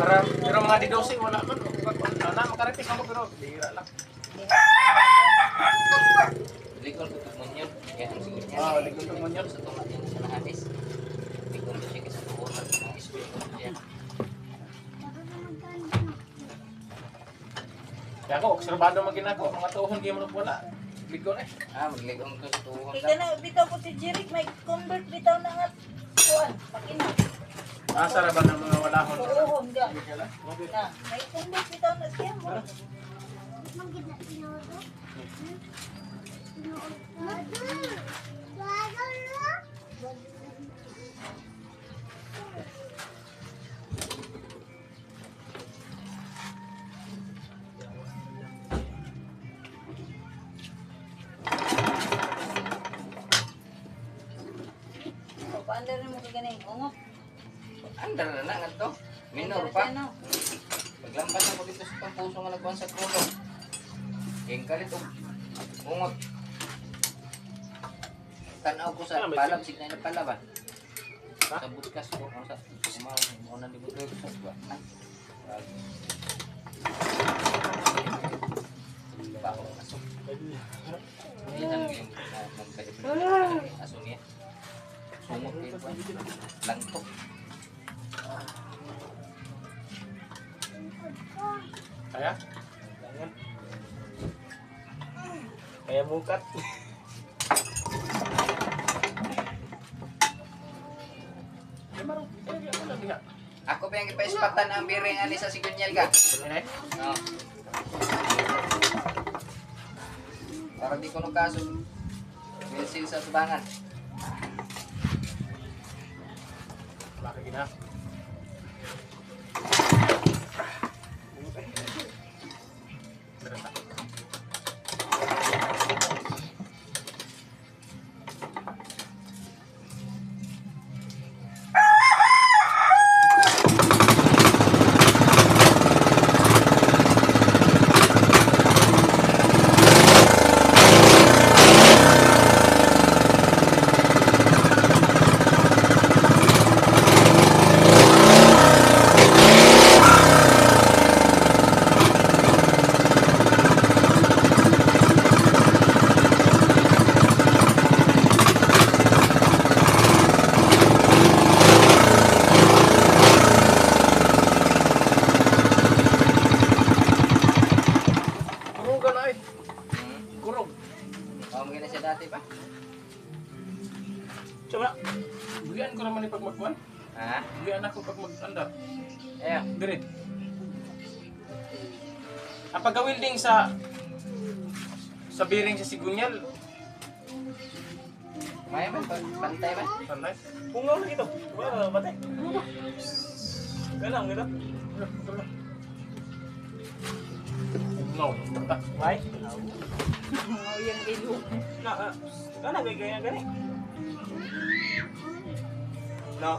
Pero mga D12 wala man. Wala makarepis ako pero bihira lang. Likod ko mo yun. Kaya ang siguro niya. Ah, likod mo yun. Sa tumat yan sa nahanis. Likod ko siya kasi tuon. Ang isipin ko siya. Kaya ako, obserbado magin ako. Mga tuhon di mo wala. Likod eh. Magligong ko sa tuon. Kaya na, bitaw ko si Jeric, may convert bitaw na nga. Kuan, pakina. Asa ra ba ng mga walahon? Uuhon ka. Okay lang. Okay. Na, may convert bitaw na siya mo. Paanda rin mo kaganing ungok. Andar na nga to. Minor pa. Paglampas ako dito sa pampuso nga nagkuhan sa krudo. Yung kalit o. Ungot. Tanaw ko sa palab. Signay na palaban. Sa buskas ko. Sa kumaw na di buto sa buwan. Bako ng aso. Hindi lang yung magkalit. Aso niya. Sumot din po. Langtok. Kaya? Jangan. Kaya mukat. Ako pa yung ipaispatan ang biring ani sa sigunyal ka. Oo. Para di ko nung kaso. Wilsil sa tubangan. Bakit gina? dati pa? Coba, bulian ko naman pag magkuhan. Ha? Bulian ako pag mag-andar. Ayan. Dire. Ang pagka-welding sa bearing sa sigunyal, Maya ba? Pantay ba? sanay. Pungaw na ito. Wala, batay. Ganang, gano'n. No, tak. Why? Mau yang ilu. Ganang, ganyan, ganyan.